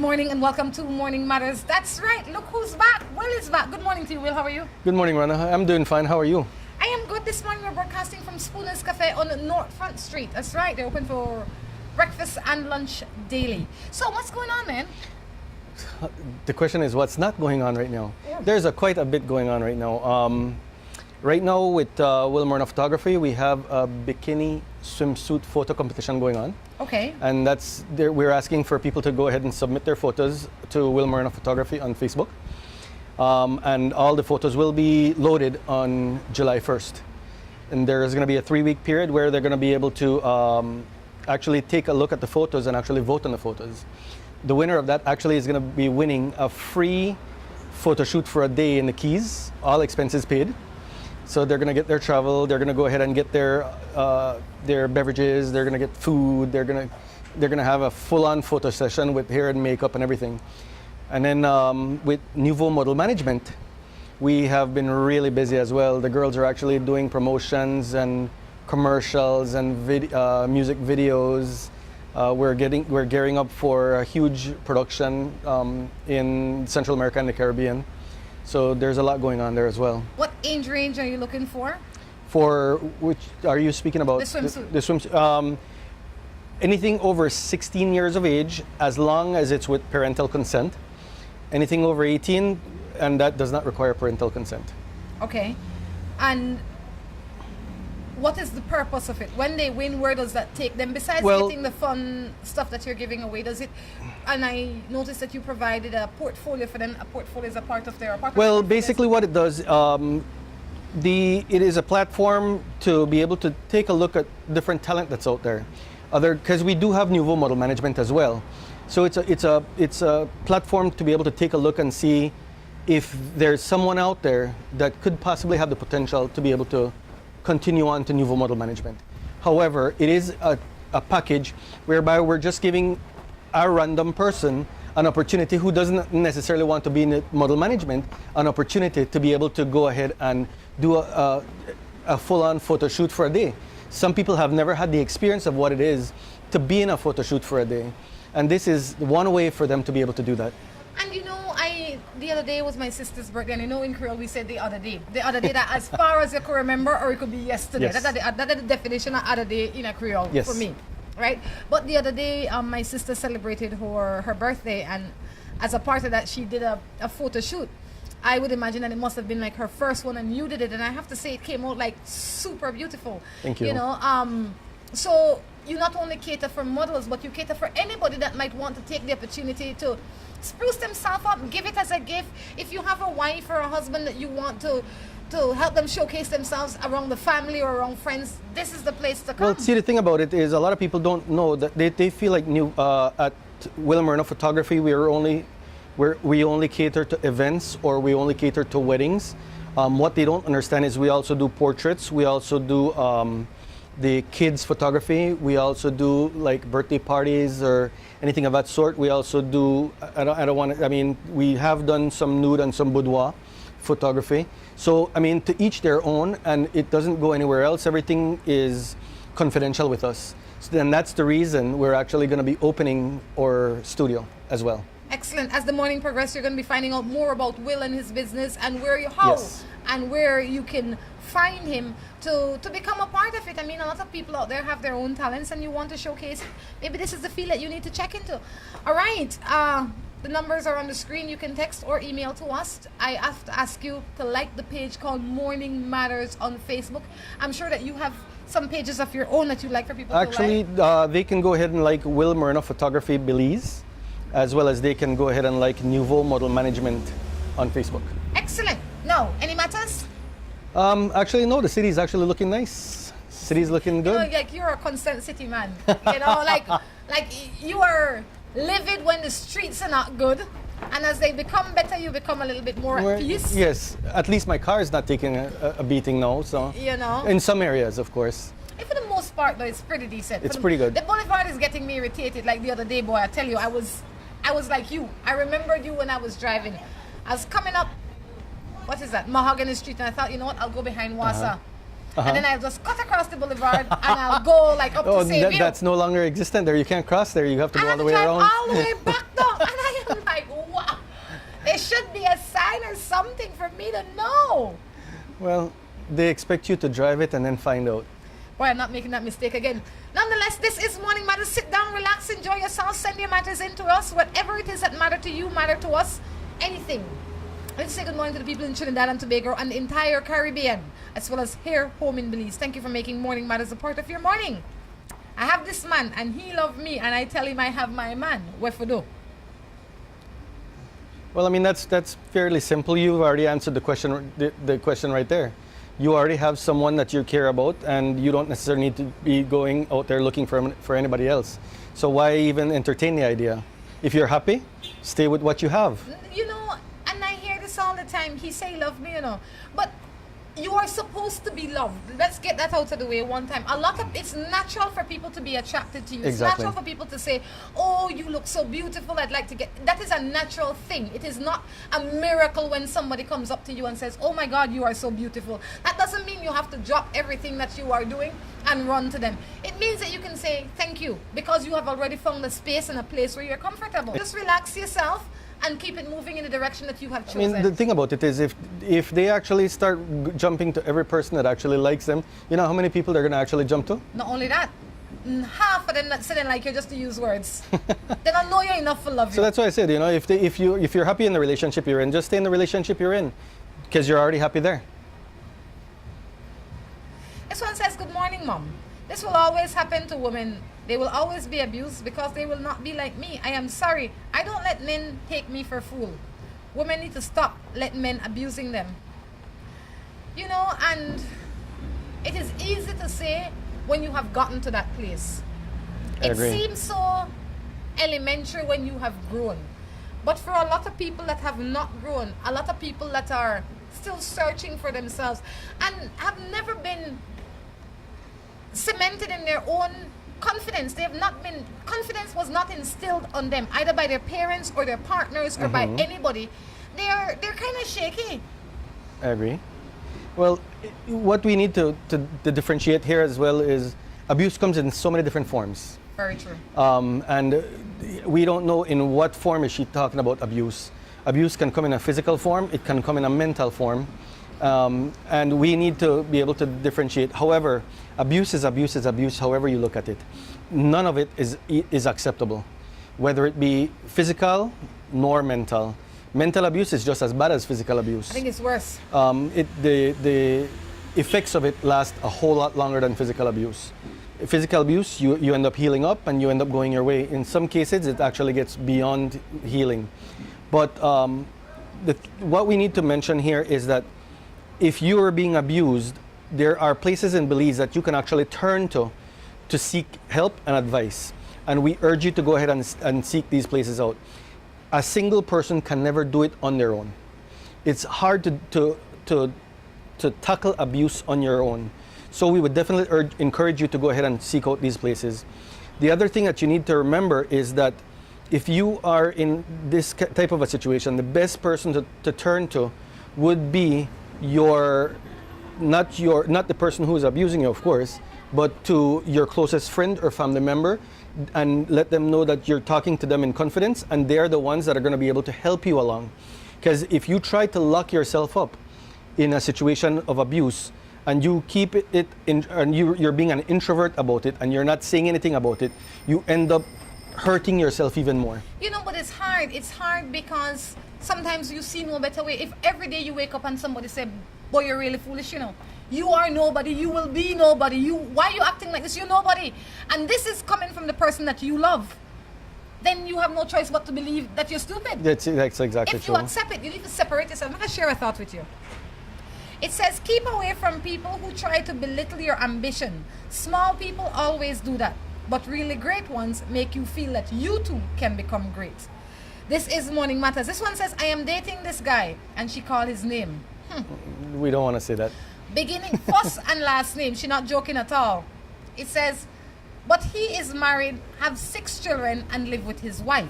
morning and welcome to Morning Matters. That's right, look who's back. Will is back. Good morning to you, Will. How are you? Good morning, Rhonda. I'm doing fine. How are you? I am good. This morning we're broadcasting from Spooners Cafe on North Front Street. That's right, they're open for breakfast and lunch daily. So what's going on, man? The question is, what's not going on right now? Yeah. There's quite a bit going on right now. Right now with Will Photography, we have a bikini swimsuit photo competition going on. Okay. And we're asking for people to go ahead and submit their photos to Will Photography on Facebook. And all the photos will be loaded on July 1st. And there's going to be a 3-week period where they're going to be able to actually take a look at the photos and actually vote on the photos. The winner of that actually is going to be winning a free photo shoot for a day in the Keys, all expenses paid. So they're going to get their travel, they're going to go ahead and get their beverages, they're going to get food, they're going to have a full-on photo session with hair and makeup and everything. And then with Nouveau Model Management, we have been really busy as well. The girls are actually doing promotions and commercials and music videos. We're gearing up for a huge production in Central America and the Caribbean. So there's a lot going on there as well. What age range are you looking for? For which are you speaking about? The swimsuit. The swimsuit. Anything over 16 years of age, as long as it's with parental consent. Anything over 18, and that does not require parental consent. Okay. And what is the purpose of it? When they win, where does that take them? Besides getting the fun stuff that you're giving away, does it? And I noticed that you provided a portfolio for them. A portfolio is a part of their. Well, basically, what it does, it is a platform to be able to take a look at different talent that's out there. Because we do have Nouveau Model Management as well, so it's a platform to be able to take a look and see if there's someone out there that could possibly have the potential to be able to continue on to Nouveau Model Management. However, it is a package whereby we're just giving a random person an opportunity who doesn't necessarily want to be in model management, an opportunity to be able to go ahead and do a full-on photo shoot for a day. Some people have never had the experience of what it is to be in a photo shoot for a day. And this is one way for them to be able to do that. And you know, the other day was my sister's birthday, and you know in Creole we said the other day. The other day, that as far as you can remember, or it could be yesterday. Yes. That is the definition of other day in a Creole Yes. for me, right? But the other day, my sister celebrated her birthday, and as a part of that, she did a photo shoot. I would imagine that it must have been like her first one, and you did it, and I have to say it came out like super beautiful. Thank you. You know, so you not only cater for models, but you cater for anybody that might want to take the opportunity to spruce themselves up, give it as a gift. If you have a wife or a husband that you want to help them showcase themselves around the family or around friends, this is the place to come. Well, see, the thing about it is a lot of people don't know that they feel like at Will Photography we only cater to events or we only cater to weddings. What they don't understand is we also do portraits, we also do the kids photography, we also do like birthday parties or anything of that sort. We also do, we have done some nude and some boudoir photography. So, I mean, to each their own, and it doesn't go anywhere else. Everything is confidential with us. So then that's the reason we're actually going to be opening our studio as well. Excellent. As the morning progresses, you're going to be finding out more about Will and his business and Yes. and where you can find him to become a part of it. I mean, a lot of people out there have their own talents and you want to showcase it. Maybe this is the field that you need to check into. All right. The numbers are on the screen. You can text or email to us. I have to ask you to like the page called Morning Matters on Facebook. I'm sure that you have some pages of your own that you'd like for people to like. Actually, they can go ahead and like Will Photography Belize, as well as they can go ahead and like Nouveau Model Management on Facebook. Excellent. Now, any matters? Actually, no, the city's actually looking nice. City's looking good. You know, like you're a constant city man. You know, like you are livid when the streets are not good, and as they become better, you become a little bit more at peace. Yes, at least my car is not taking a beating now. So you know, in some areas, of course. And for the most part, though, it's pretty decent. It's pretty good. The boulevard is getting me irritated. Like the other day, boy, I tell you, I was like you. I remembered you when I was driving. I was coming up. What is that? Mahogany Street, and I thought, you know what? I'll go behind Wasa. And then I'll just cut across the boulevard and I'll go like up to St. That's no longer existent there. You can't cross there. You have to go all the way around. All the way back though. And There should be a sign or something for me to know. Well, they expect you to drive it and then find out. Boy, I'm not making that mistake again. Nonetheless, this is Morning Matters. Sit down, relax, enjoy yourself, send your matters in to us. Whatever it is that matter to you, matter to us, anything. Let's say good morning to the people in Trinidad and Tobago and the entire Caribbean, as well as here home in Belize. Thank you for making Morning Matters a part of your morning. I have this man and he loved me, and I tell him I have my man. What for do? Well, I mean, that's fairly simple. You've already answered the question right there. You already have someone that you care about, and you don't necessarily need to be going out there looking for anybody else. So why even entertain the idea? If you're happy, stay with what you have. You know, and I hear this all the time. He say love me, you know. But you are supposed to be loved. Let's get that out of the way one time. It's natural for people to be attracted to you. It's Exactly. natural for people to say, oh, you look so beautiful, I'd like to get... That is a natural thing. It is not a miracle when somebody comes up to you and says, oh my God, you are so beautiful. That doesn't mean you have to drop everything that you are doing and run to them. It means that you can say thank you because you have already found a space and a place where you're comfortable. Just relax yourself and keep it moving in the direction that you have chosen. I mean, the thing about it is if they actually start jumping to every person that actually likes them, you know how many people they're going to actually jump to? Not only that, half of them not sitting like you just to use words. They don't know you enough to love you. So that's why I said, you know, if you're happy in the relationship you're in, just stay in the relationship you're in because you're already happy there. This one says, good morning, Mom. This will always happen to women. They will always be abused because they will not be like me. I am sorry. I don't let men take me for a fool. Women need to stop letting men abusing them. You know, and it is easy to say when you have gotten to that place. I It agree. seems so elementary when you have grown. But for a lot of people that have not grown, a lot of people that are still searching for themselves and have never been cemented in their own confidence. They have not been, confidence was not instilled on them either by their parents or their partners or by anybody. They're kind of shaky. I agree. Well, what we need to differentiate here as well is abuse comes in so many different forms. Very true. And we don't know in what form is she talking about abuse. Abuse can come in a physical form, it can come in a mental form, and we need to be able to differentiate. However, abuse is abuse, however you look at it. None of it is acceptable, whether it be physical nor mental. Mental abuse is just as bad as physical abuse. I think it's worse. The effects of it last a whole lot longer than physical abuse. Physical abuse, you end up healing up and you end up going your way. In some cases, it actually gets beyond healing. But what we need to mention here is that if you are being abused, there are places in Belize that you can actually turn to seek help and advice. And we urge you to go ahead and seek these places out. A single person can never do it on their own. It's hard to tackle abuse on your own. So we would definitely encourage you to go ahead and seek out these places. The other thing that you need to remember is that if you are in this type of a situation, the best person to turn to would be not the person who is abusing you, of course, but to your closest friend or family member, and let them know that you're talking to them in confidence, and they're the ones that are going to be able to help you along. Because if you try to lock yourself up in a situation of abuse, and you keep it in, and you're being an introvert about it, and you're not saying anything about it, you end up hurting yourself even more. You know, but it's hard. It's hard because sometimes you see no better way. If every day you wake up and somebody say, boy, you're really foolish, you know. You are nobody. You will be nobody. Why are you acting like this? You're nobody. And this is coming from the person that you love. Then you have no choice but to believe that you're stupid. That's exactly If true. you accept it, you need to separate yourself. I'm going to share a thought with you. It says, keep away from people who try to belittle your ambition. Small people always do that. But really great ones make you feel that you too can become great. This is Morning Matters. This one says, I am dating this guy. And she called his name. We don't want to say that. Beginning first and last name. She's not joking at all. It says, but he is married, have 6 children, and live with his wife.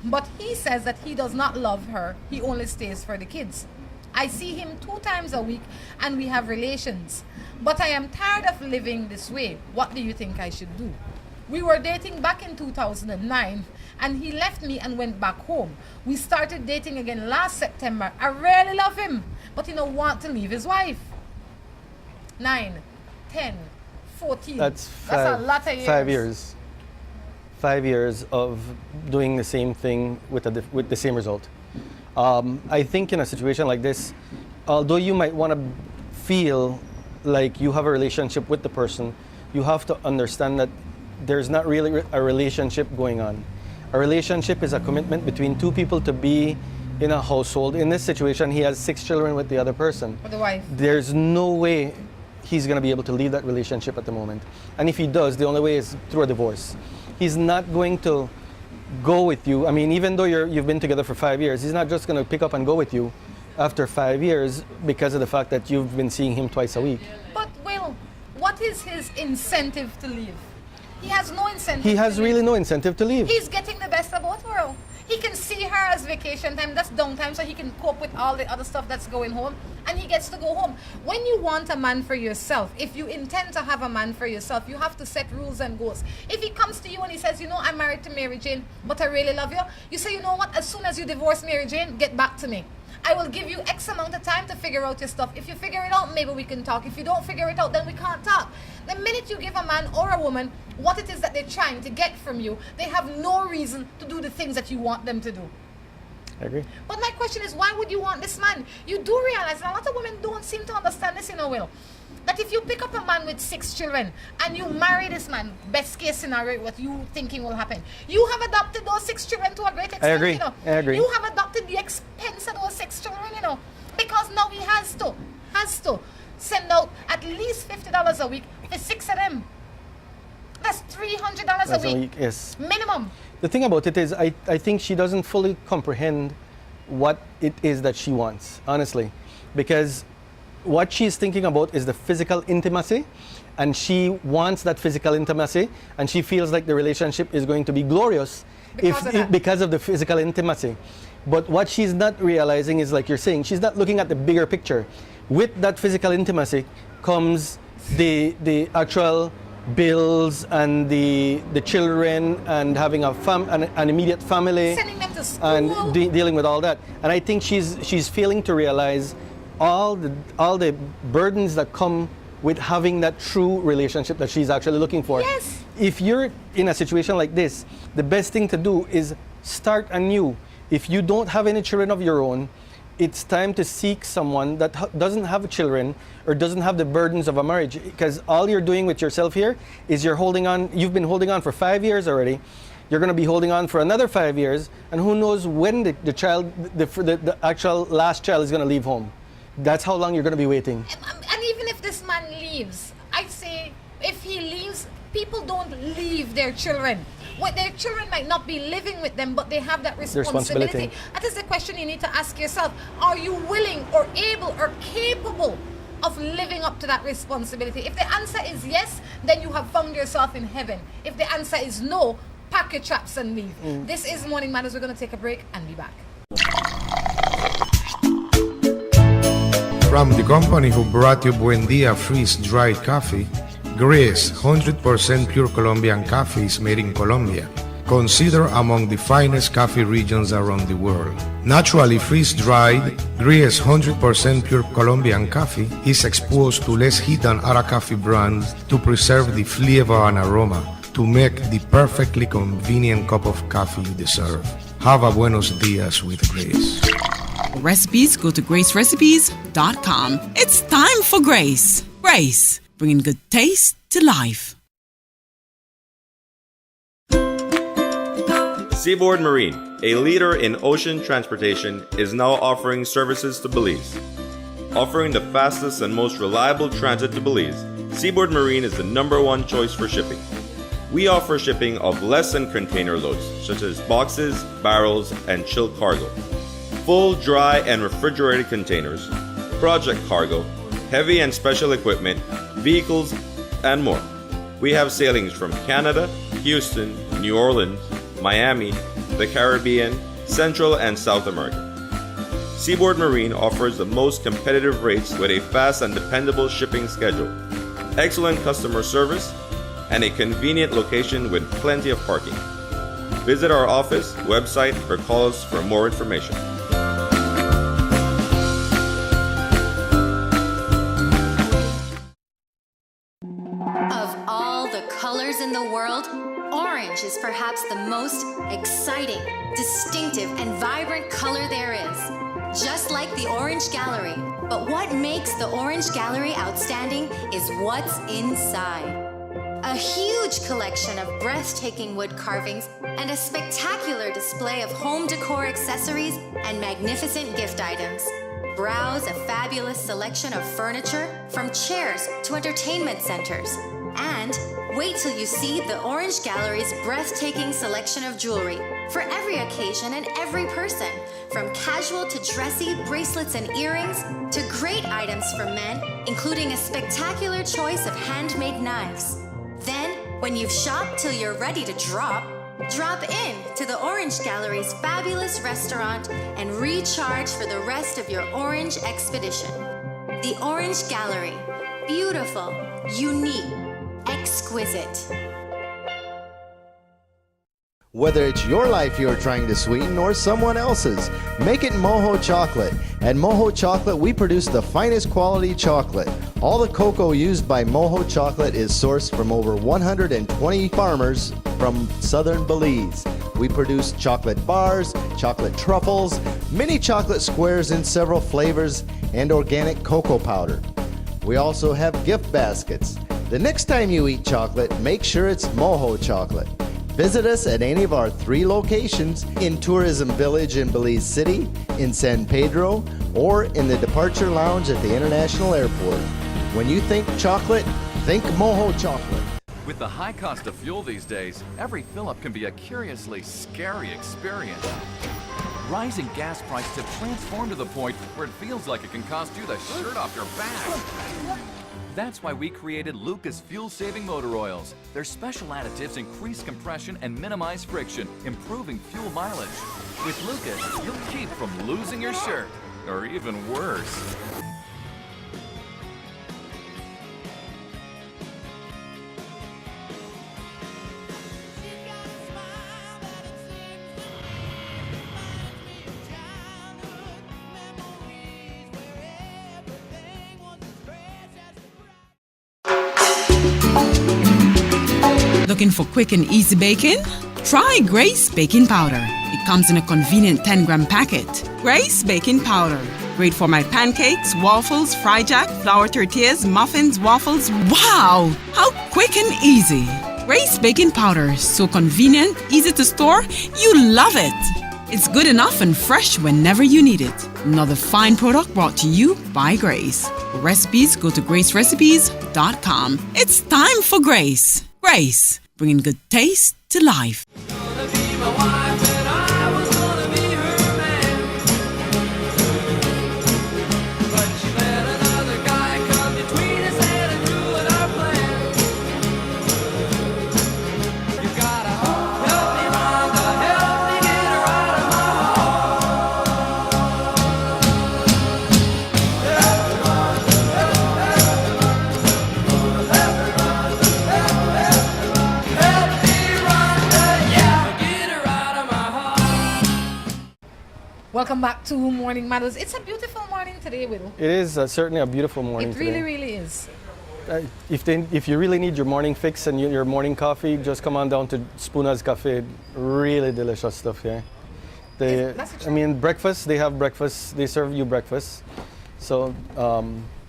But he says that he does not love her. He only stays for the kids. I see him 2 times a week and we have relations. But I am tired of living this way. What do you think I should do? We were dating back in 2009 and he left me and went back home. We started dating again last September. I really love him, but he don't want to leave his wife. 9, 10, 14. That's a lot of years. 5 years. 5 years of doing the same thing with the same result. I think in a situation like this, although you might want to feel like you have a relationship with the person, you have to understand that there's not really a relationship going on. A relationship is a commitment between two people to be in a household. In this situation, he has 6 children with the other person. With the wife. There's no way he's going to be able to leave that relationship at the moment. And if he does, the only way is through a divorce. He's not going to go with you. I mean, even though you've been together for 5 years, he's not just going to pick up and go with you after 5 years because of the fact that you've been seeing him twice a week. But, Will, what is his incentive to leave? He has no incentive. He has really no incentive to leave. He's getting the best of both worlds. He can see her as vacation time, that's downtime, so he can cope with all the other stuff that's going home, and he gets to go home. When you want a man for yourself, if you intend to have a man for yourself, you have to set rules and goals. If he comes to you and he says, you know, I'm married to Mary Jane, but I really love you, you say, you know what, as soon as you divorce Mary Jane, get back to me. I will give you X amount of time to figure out your stuff. If you figure it out, maybe we can talk. If you don't figure it out, then we can't talk. The minute you give a man or a woman what it is that they're trying to get from you, they have no reason to do the things that you want them to do. I agree. But my question is, why would you want this man? You do realize, and a lot of women don't seem to understand this, Will, that if you pick up a man with 6 children and you marry this man, best case scenario, what you thinking will happen, you have adopted those 6 children to a great extent. I agree. I agree. You have adopted the expense of those 6 children, because now he has to send out at least $50 a week for 6 of them. That's $300 a week. Yes. Minimum. The thing about it is, I think she doesn't fully comprehend what it is that she wants, honestly. Because what she's thinking about is the physical intimacy, and she wants that physical intimacy, and she feels like the relationship is going to be glorious because of the physical intimacy. But what she's not realizing is, like you're saying, she's not looking at the bigger picture. With that physical intimacy comes the actual bills and the children and having an immediate family, sending them to school, and dealing with all that. And I think she's failing to realize all the burdens that come with having that true relationship that she's actually looking for. Yes. If you're in a situation like this, the best thing to do is start anew. If you don't have any children of your own, it's time to seek someone that doesn't have children or doesn't have the burdens of a marriage, because all you're doing with yourself here is you're holding on. You've been holding on for 5 years already. You're going to be holding on for another 5 years, and who knows when the actual last child is going to leave home. That's how long you're going to be waiting. And even if this man leaves, I say, if he leaves, people don't leave their children. What their children might not be living with them, but they have that responsibility. That is the question you need to ask yourself. Are you willing or able or capable of living up to that responsibility? If the answer is yes, then you have found yourself in heaven. If the answer is no, pack your traps and leave. This is Morning Matters. We're going to take a break and be back. From the company who brought you Buendia freeze-dried coffee, Gris 100% pure Colombian coffee is made in Colombia, considered among the finest coffee regions around the world. Naturally freeze-dried, Gris 100% pure Colombian coffee is exposed to less heat than other coffee brands to preserve the flavor and aroma to make the perfectly convenient cup of coffee you deserve. Have a buenos dias with Grace. Recipes, go to gracerecipes.com. It's time for Grace. Grace, bringing good taste to life. Seaboard Marine, a leader in ocean transportation, is now offering services to Belize. Offering the fastest and most reliable transit to Belize, Seaboard Marine is the #1 choice for shipping. We offer shipping of less than container loads, such as boxes, barrels, and chilled cargo. Full, dry, and refrigerated containers, project cargo, heavy and special equipment, vehicles, and more. We have sailings from Canada, Houston, New Orleans, Miami, the Caribbean, Central and South America. Seaboard Marine offers the most competitive rates with a fast and dependable shipping schedule, excellent customer service, and a convenient location with plenty of parking. Visit our office, website, or call us for more information. Of all the colors in the world, orange is perhaps the most exciting, distinctive, and vibrant color there is. Just like the Orange Gallery. But what makes the Orange Gallery outstanding is what's inside. A huge collection of breathtaking wood carvings and a spectacular display of home decor accessories and magnificent gift items. Browse a fabulous selection of furniture, from chairs to entertainment centers. And wait till you see the Orange Gallery's breathtaking selection of jewelry for every occasion and every person, from casual to dressy bracelets and earrings to great items for men, including a spectacular choice of handmade knives. Then, when you've shopped till you're ready to drop in to the Orange Gallery's fabulous restaurant and recharge for the rest of your orange expedition. The Orange Gallery. Beautiful, unique, exquisite. Whether it's your life you're trying to sweeten or someone else's, make it Moho Chocolate. At Moho Chocolate, we produce the finest quality chocolate. All the cocoa used by Moho Chocolate is sourced from over 120 farmers from southern Belize. We produce chocolate bars, chocolate truffles, mini chocolate squares in several flavors, and organic cocoa powder. We also have gift baskets. The next time you eat chocolate, make sure it's Moho Chocolate. Visit us at any of our 3 locations in Tourism Village in Belize City, in San Pedro, or in the Departure Lounge at the International Airport. When you think chocolate, think Moho Chocolate. With the high cost of fuel these days, every fill-up can be a curiously scary experience. Rising gas prices have transformed to the point where it feels like it can cost you the shirt off your back. That's why we created Lucas fuel-saving motor oils. Their special additives increase compression and minimize friction, improving fuel mileage. With Lucas, you'll keep from losing your shirt, or even worse. Looking for quick and easy baking? Try Grace Baking Powder. It comes in a convenient 10-gram packet. Grace Baking Powder. Great for my pancakes, waffles, fry jack, flour tortillas, muffins, waffles. Wow! How quick and easy. Grace Baking Powder. So convenient, easy to store. You love it. It's good enough and fresh whenever you need it. Another fine product brought to you by Grace. For recipes, go to gracerecipes.com. It's time for Grace. Grace, bringing good taste to life. Welcome back to Morning Matters. It's a beautiful morning today, Will. It is certainly a beautiful morning It really, today. really is. If you really need your morning fix and your morning coffee, just come on down to Spooner's Cafe. Really delicious stuff here. Breakfast, they have breakfast. They serve you breakfast. So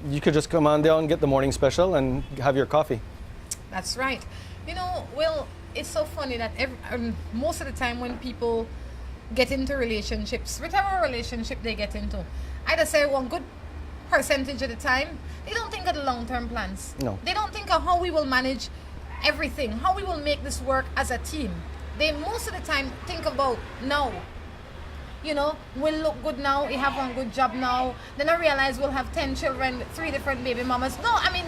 you could just come on down, get the morning special, and have your coffee. That's right. You know, Will, it's so funny that most of the time when people get into relationships, whatever relationship they get into, I'd say one good percentage of the time, they don't think of the long-term plans. No. They don't think of how we will manage everything, how we will make this work as a team. They most of the time think about now. You know, we'll look good now, we have one good job now. Then I realize we'll have 10 children, 3 different baby mamas. No, I mean,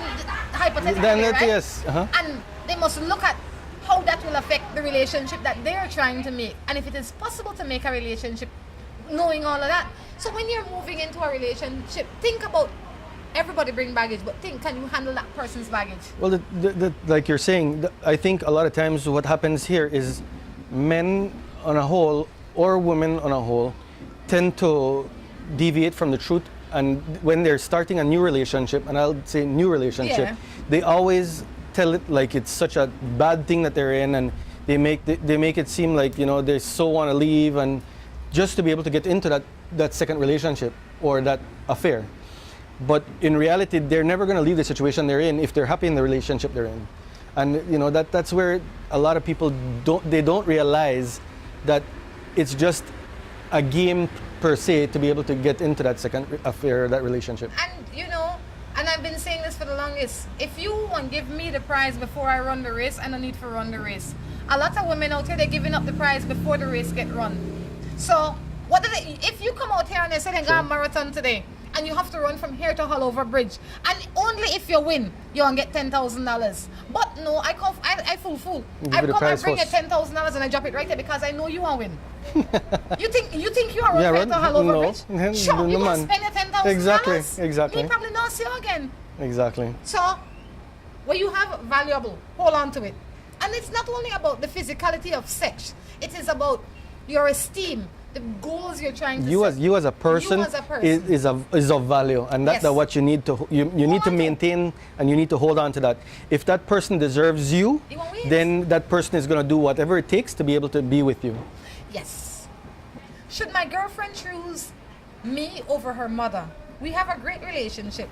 hypothetically, right? Yes. Uh-huh. And they must look at how that will affect the relationship that they're trying to make. And if it is possible to make a relationship, knowing all of that. So when you're moving into a relationship, think about Everybody bring baggage, but think, can you handle that person's baggage? Well, like you're saying, I think a lot of times what happens here is men on a whole or women on a whole tend to deviate from the truth, and when they're starting a new relationship, and I'll say new relationship, Yeah. they always tell it like it's such a bad thing that they're in, and they make it seem like, you know, they so want to leave, and just to be able to get into that second relationship or that affair. But in reality, they're never going to leave the situation they're in if they're happy in the relationship they're in. And you know, that's where a lot of people don't realize that it's just a game per se to be able to get into that second affair, that relationship. And you know, and I've been saying this for the longest, if you want to give me the prize before I run the race, I don't need to run the race. A lot of women out here, they're giving up the prize before the race get run. So what do they, if you come out here and they say they got a marathon today, and you have to run from here to Haulover Bridge, and only if you win, you can get $10,000. But no, I fool. I come and bring you $10,000 and I drop it right there because I know you won't win. you think you are running to Haulover Bridge? Sure, you won't spend your $10,000. Exactly. Me probably not see you again. Exactly. So, what you have valuable, hold on to it. And it's not only about the physicality of sex, it is about your esteem, the goals you're trying to set. You as a person, is of value, and that's Yes. what you need to need to maintain, and you need to hold on to that. If that person deserves you, then that person is going to do whatever it takes to be able to be with you. Yes. Should my girlfriend choose me over her mother? We have a great relationship,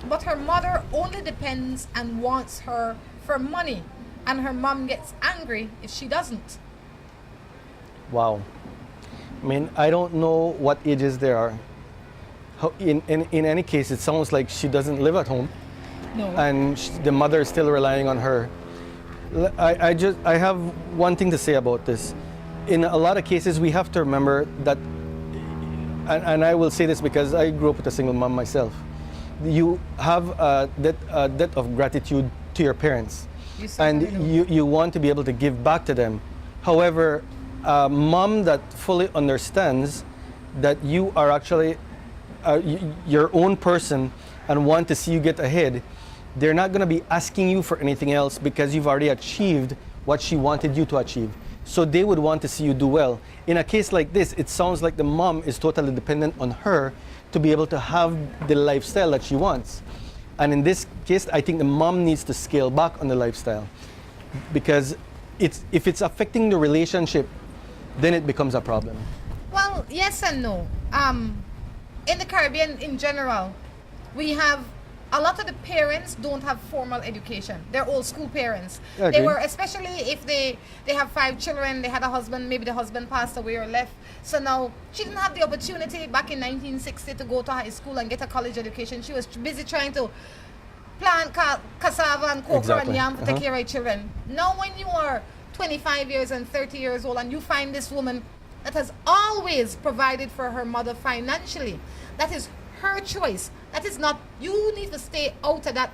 but her mother only depends and wants her for money, and her mom gets angry if she doesn't. Wow. I mean, I don't know what ages there are. In any case, it sounds like she doesn't live at home. No. And the mother is still relying on her. I have one thing to say about this. In a lot of cases, we have to remember that, and I will say this because I grew up with a single mom myself. You have a debt of gratitude to your parents, and you want to be able to give back to them. However, a mom that fully understands that you are actually your own person and want to see you get ahead, they're not going to be asking you for anything else because you've already achieved what she wanted you to achieve. So they would want to see you do well. In a case like this, it sounds like the mom is totally dependent on her to be able to have the lifestyle that she wants. And in this case, I think the mom needs to scale back on the lifestyle, because if it's affecting the relationship, then it becomes a problem. Well, yes and no. In the Caribbean in general, we have a lot of the parents don't have formal education. They're old school parents. They were, especially if they have 5 children, they had a husband, maybe the husband passed away or left. So now she didn't have the opportunity back in 1960 to go to high school and get a college education. She was busy trying to plant cassava and cocoa and yam to take care of her children. Now when you are 25 years and 30 years old and you find this woman that has always provided for her mother financially, that is her choice. That is not, you need to stay out of that.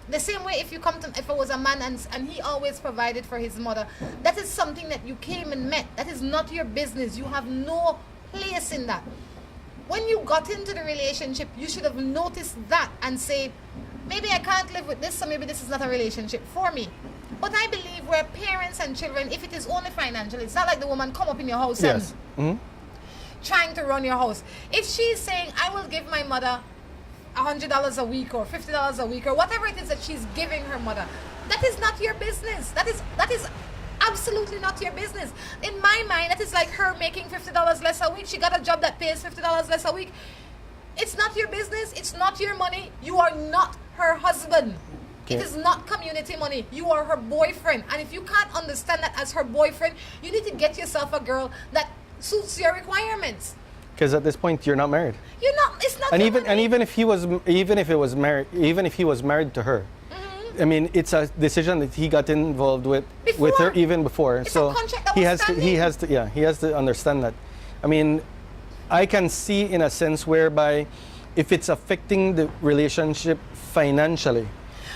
The same way if you come to, if it was a man and he always provided for his mother, that is something that you came and met. That is not your business. You have no place in that. When you got into the relationship, you should have noticed that and say, maybe I can't live with this, so maybe this is not a relationship for me. But I believe where parents and children, if it is only financial, it's not like the woman come up in your house and trying to run your house. If she's saying, I will give my mother $100 a week or $50 a week or whatever it is that she's giving her mother, that is not your business. That is absolutely not your business. In my mind, that is like her making $50 less a week. She got a job that pays $50 less a week. It's not your business. It's not your money. You are not her husband. It is not community money. You are her boyfriend. And if you can't understand that as her boyfriend, you need to get yourself a girl that suits your requirements. Because at this point, you're not married. You're not. It's not. And even if he was married to her, I mean, it's a decision that he got involved with her even before. It's so a contract that he was has to understand that. I mean, I can see in a sense whereby if it's affecting the relationship financially.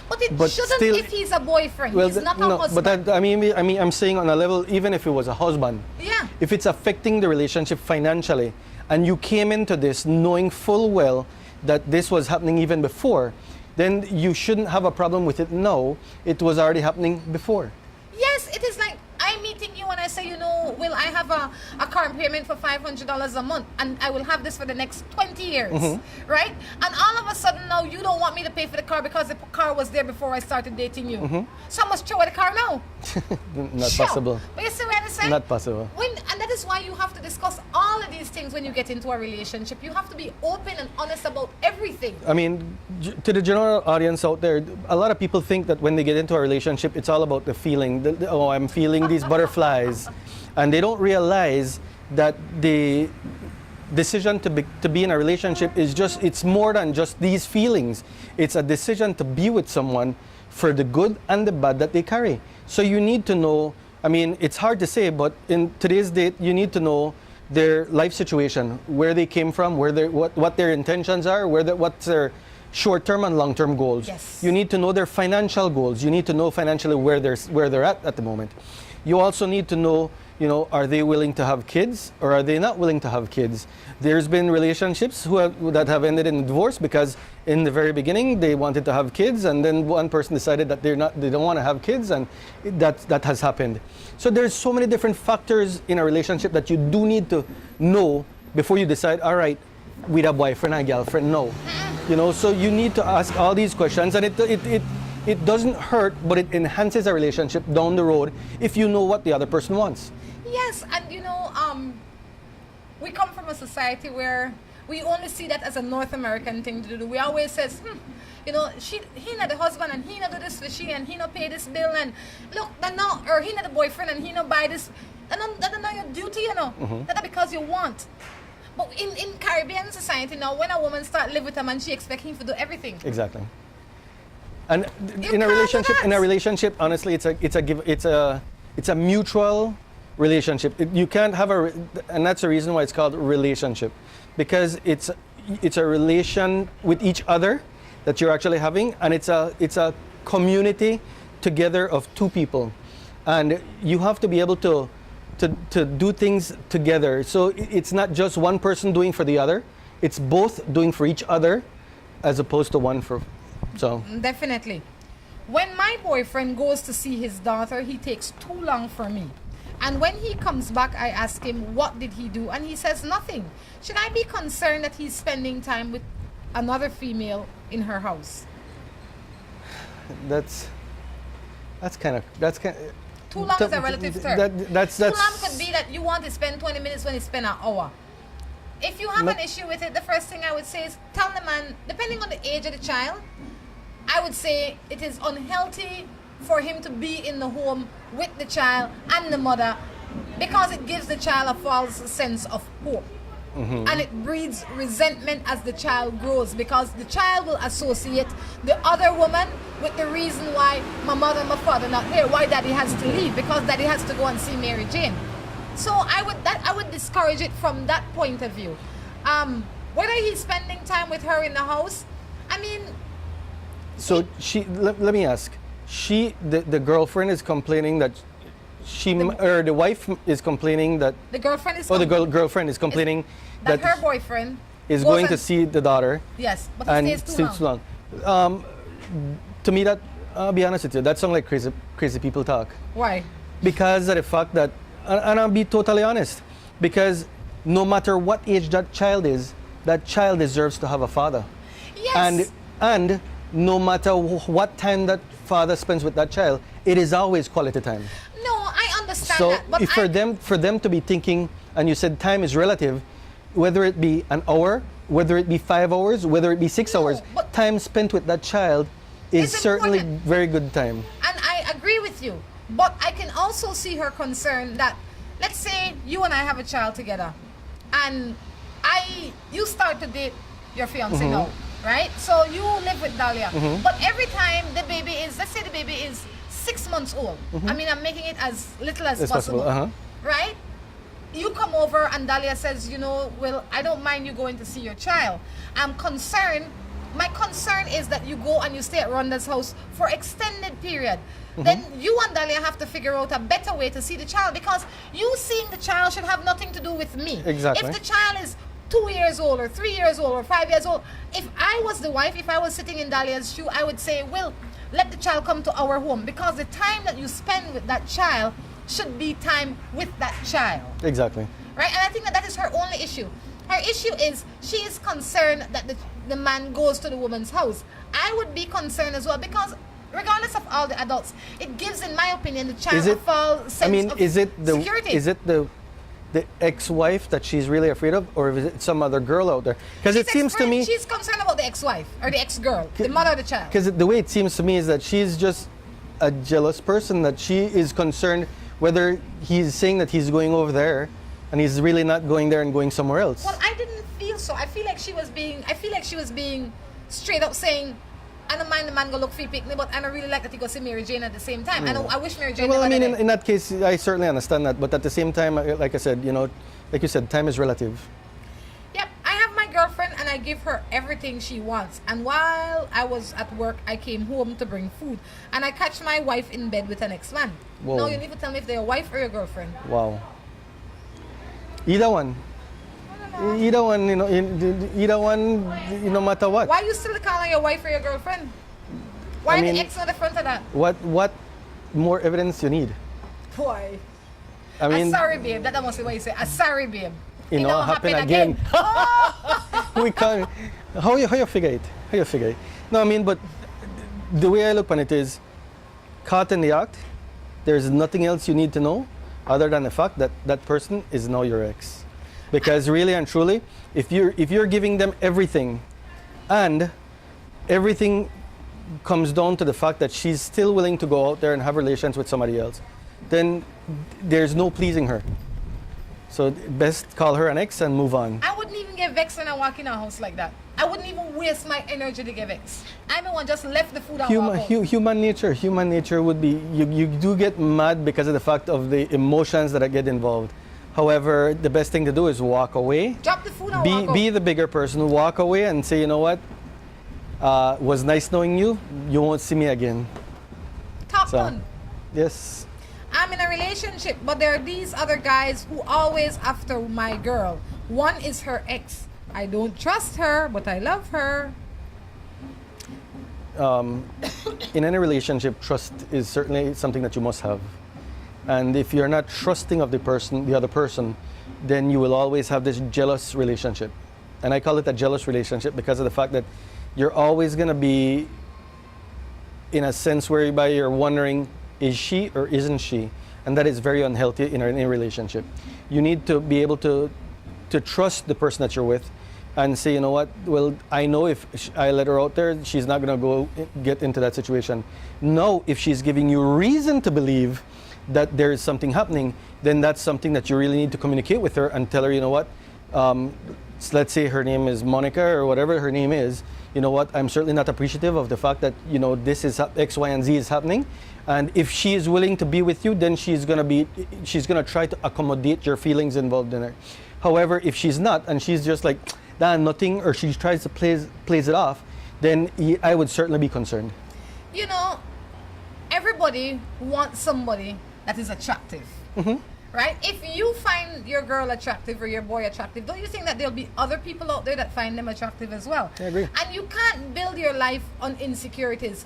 But it shouldn't still, if he's a boyfriend. Well, he's not a husband. But I'm saying on a level, even if it was a husband. Yeah. If it's affecting the relationship financially, and you came into this knowing full well that this was happening even before, then you shouldn't have a problem with it now. It was already happening before. Yes, it is like I'm meeting you and I say, you know, will I have a car payment for $500 a month and I will have this for the next 20 years, right? And all of a sudden now you don't want me to pay for the car because the car was there before I started dating you. So I must throw away the car now. Not possible. But you see what I'm saying? Not possible. And that is why you have to discuss all of these things when you get into a relationship. You have to be open and honest about everything. I mean, to the general audience out there, a lot of people think that when they get into a relationship, it's all about the feeling. Oh, I'm feeling these butterflies. And they don't realize that the decision to be in a relationship is it's more than just these feelings. It's a decision to be with someone for the good and the bad that they carry. So you need to know, I mean, it's hard to say, but in today's date, you need to know their life situation, where they came from, what their intentions are, what's their short-term and long-term goals. Yes. You need to know their financial goals. You need to know financially where they're at the moment. You also need to know, you know, are they willing to have kids or are they not willing to have kids? There's been relationships that have ended in divorce because in the very beginning they wanted to have kids and then one person decided that they don't want to have kids, and that has happened. So there's so many different factors in a relationship that you do need to know before you decide, all right, with a boyfriend and girlfriend, no. You know, so you need to ask all these questions, and it doesn't hurt, but it enhances a relationship down the road if you know what the other person wants. Yes, and you know, we come from a society where we only see that as a North American thing to do. We always says, you know, he not the husband and he not do this for she and he not pay this bill and look, or he not the boyfriend and he not buy this. That's not your duty, you know. That's because you want. But in Caribbean society now, when a woman start live with a man, she expect him to do everything. Exactly. And in a relationship, honestly, it's a mutual relationship. You can't have and that's the reason why it's called relationship, because it's a relation with each other that you're actually having, and it's a community together of two people, and you have to be able to do things together. So it's not just one person doing for the other; it's both doing for each other, as opposed to one for. So definitely, when my boyfriend goes to see his daughter, he takes too long for me. And when he comes back, I ask him, what did he do? And he says nothing. Should I be concerned that he's spending time with another female in her house? That's kind of too long is a relative term. That's too long could be that you want to spend 20 minutes when he spend an hour. If you have an issue with it, the first thing I would say is tell the man, depending on the age of the child, I would say it is unhealthy for him to be in the home with the child and the mother, because it gives the child a false sense of hope. And it breeds resentment as the child grows, because the child will associate the other woman with the reason why my mother and my father not here, why daddy has to leave, because daddy has to go and see Mary Jane. So I would discourage it from that point of view. Whether he's spending time with her in the house, I mean. So let me ask. The girlfriend is complaining that the wife is complaining that the girlfriend is. Girlfriend is complaining that her boyfriend is going to see the daughter. Yes, but he stays too long. To me, I'll be honest with you, that sounds like crazy people talk. Why? Because of the fact that, and I'll be totally honest, because no matter what age that child is, that child deserves to have a father. Yes. And no matter what time that father spends with that child, it is always quality time. No, I understand so that. But for them to be thinking, and you said time is relative, whether it be an hour, whether it be 5 hours, whether it be 6 hours, time spent with that child is certainly very good time. And I agree with you, but I can also see her concern that, let's say you and I have a child together, and you start to date your fiance now. Right? So you live with Dahlia. But every time the baby is, let's say the baby is 6 months old. I mean, I'm making it as little as possible. Right? You come over and Dahlia says, you know, well, I don't mind you going to see your child. I'm concerned. My concern is that you go and you stay at Rhonda's house for extended period. Then you and Dahlia have to figure out a better way to see the child, because you seeing the child should have nothing to do with me. Exactly. If the child is 2 years old or 3 years old or 5 years old. If I was the wife, if I was sitting in Dahlia's shoe, I would say, well, let the child come to our home, because the time that you spend with that child should be time with that child. Exactly. Right? And I think that is her only issue. Her issue is she is concerned that the man goes to the woman's house. I would be concerned as well, because regardless of all the adults, it gives, in my opinion, the child a false sense of security. Is it the ex-wife that she's really afraid of, or is it some other girl out there? Because it seems to me she's concerned about the ex-wife or the ex-girl, the mother of the child. Because the way it seems to me is that she's just a jealous person, that she is concerned whether he's saying that he's going over there and he's really not going there and going somewhere else. Well, I didn't feel so. I feel like she was being straight up saying, I don't mind the man go look for picnic, but I don't really like that he go see Mary Jane at the same time. I wish Mary Jane. Well, I mean, in that case, I certainly understand that, but at the same time, like I said, like you said, time is relative. Yep, I have my girlfriend and I give her everything she wants. And while I was at work, I came home to bring food, and I catch my wife in bed with an ex-man. Whoa. No, you need to tell me if they're your wife or your girlfriend. Wow. Either one. Either one, either one, no matter what. Why you still calling your wife or your girlfriend? Why the ex on the front of that? What more evidence you need? Boy. I mean, sorry, babe. That's mostly what you say. Sorry, babe. It know happen again. We can't. How you figure it? How you figure it? No, I mean, but the way I look on it is, caught in the act, there's nothing else you need to know other than the fact that that person is now your ex. Because really and truly, if you're giving them everything, and everything comes down to the fact that she's still willing to go out there and have relations with somebody else, then there's no pleasing her. So best call her an ex and move on. I wouldn't even get vexed when I walk in a house like that. I wouldn't even waste my energy to get vexed. I'm the one just left the food and walk out. Human nature would be, you do get mad because of the fact of the emotions that get involved. However, the best thing to do is walk away. Drop the food and walk out. Be the bigger person. Walk away and say, you know what? Was nice knowing you. You won't see me again. Top one. Yes. I'm in a relationship, but there are these other guys who always after my girl. One is her ex. I don't trust her, but I love her. In any relationship, trust is certainly something that you must have. And if you're not trusting of the other person, then you will always have this jealous relationship. And I call it a jealous relationship because of the fact that you're always going to be in a sense whereby you're wondering, is she or isn't she? And that is very unhealthy in a relationship. You need to be able to trust the person that you're with and say, you know what, well, I know if I let her out there, she's not going to go get into that situation. No, if she's giving you reason to believe that there is something happening, then that's something that you really need to communicate with her and tell her, you know what, let's say her name is Monica or whatever her name is, you know what, I'm certainly not appreciative of the fact that, this is X, Y, and Z is happening. And if she is willing to be with you, then she's gonna try to accommodate your feelings involved in her. However, if she's not, and she's just like, nothing, or she tries to plays it off, then I would certainly be concerned. Everybody wants somebody that is attractive, right? If you find your girl attractive or your boy attractive, don't you think that there'll be other people out there that find them attractive as well? I agree. And you can't build your life on insecurities.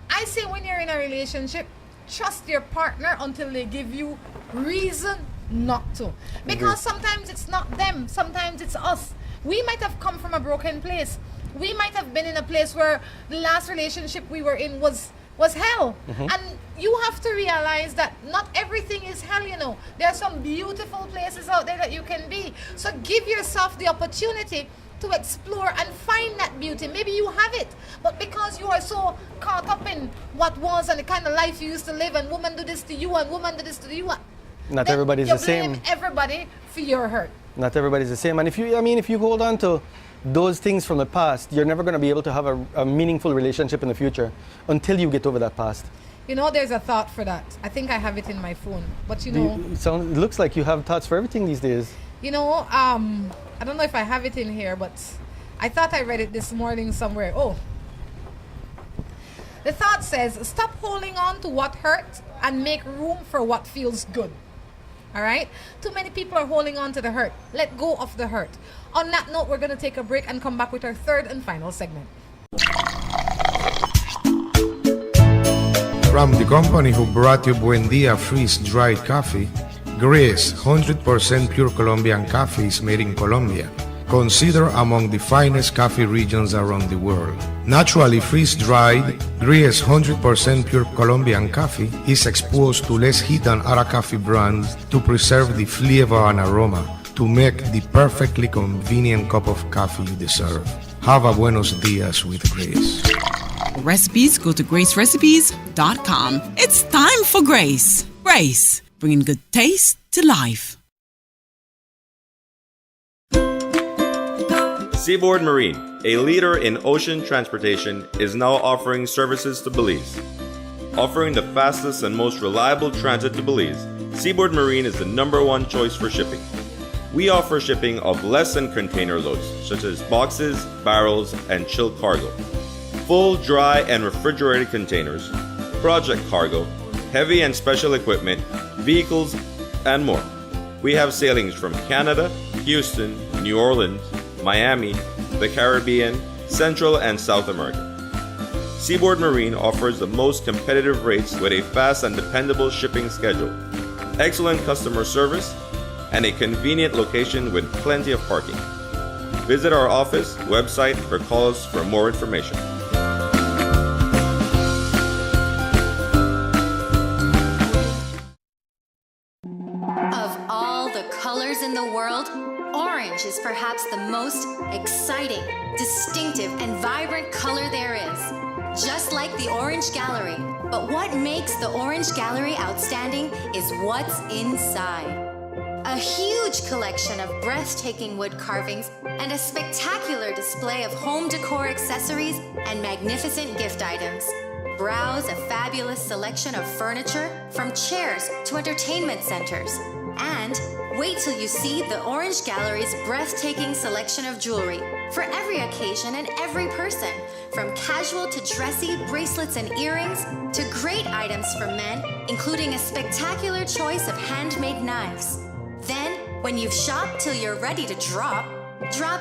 I say when you're in a relationship, trust your partner until they give you reason not to. Because sometimes it's not them, sometimes it's us. We might have come from a broken place. We might have been in a place where the last relationship we were in was hell. And you have to realize that not everything is hell, There are some beautiful places out there that you can be. So give yourself the opportunity to explore and find that beauty. Maybe you have it, but because you are so caught up in what was and the kind of life you used to live, and woman do this to you and woman do this to you, not everybody's the same. You blame everybody for your hurt. Not everybody's the same. And if you hold on to those things from the past, you're never going to be able to have a meaningful relationship in the future until you get over that past. There's a thought for that. I think I have it in my phone. But it looks like you have thoughts for everything these days. I don't know if I have it in here, but I thought I read it this morning somewhere. Oh. The thought says, stop holding on to what hurts and make room for what feels good. All right? Too many people are holding on to the hurt. Let go of the hurt. On that note, we're going to take a break and come back with our third and final segment. From the company who brought you Buendia freeze-dried coffee, Gris 100% pure Colombian coffee is made in Colombia, considered among the finest coffee regions around the world. Naturally freeze-dried, Gris 100% pure Colombian coffee is exposed to less heat than other coffee brands to preserve the flavor and aroma to make the perfectly convenient cup of coffee you deserve. Have a buenos dias with Grace. Recipes, go to gracerecipes.com. It's time for Grace. Grace, bringing good taste to life. Seaboard Marine, a leader in ocean transportation, is now offering services to Belize. Offering the fastest and most reliable transit to Belize, Seaboard Marine is the #1 choice for shipping. We offer shipping of less than container loads, such as boxes, barrels, and chilled cargo. Full, dry, and refrigerated containers, project cargo, heavy and special equipment, vehicles, and more. We have sailings from Canada, Houston, New Orleans, Miami, the Caribbean, Central and South America. Seaboard Marine offers the most competitive rates with a fast and dependable shipping schedule, excellent customer service, and a convenient location with plenty of parking. Visit our office, website, or call us for more information. Of all the colors in the world, orange is perhaps the most exciting, distinctive, and vibrant color there is. Just like the Orange Gallery. But what makes the Orange Gallery outstanding is what's inside. A huge collection of breathtaking wood carvings and a spectacular display of home decor accessories and magnificent gift items. Browse a fabulous selection of furniture, from chairs to entertainment centers. And wait till you see the Orange Gallery's breathtaking selection of jewelry for every occasion and every person, from casual to dressy bracelets and earrings to great items for men, including a spectacular choice of handmade knives. Then, when you've shopped till you're ready to drop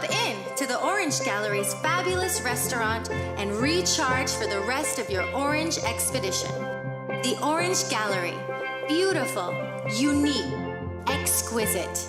in to the Orange Gallery's fabulous restaurant and recharge for the rest of your orange expedition. The Orange Gallery. Beautiful, unique, exquisite.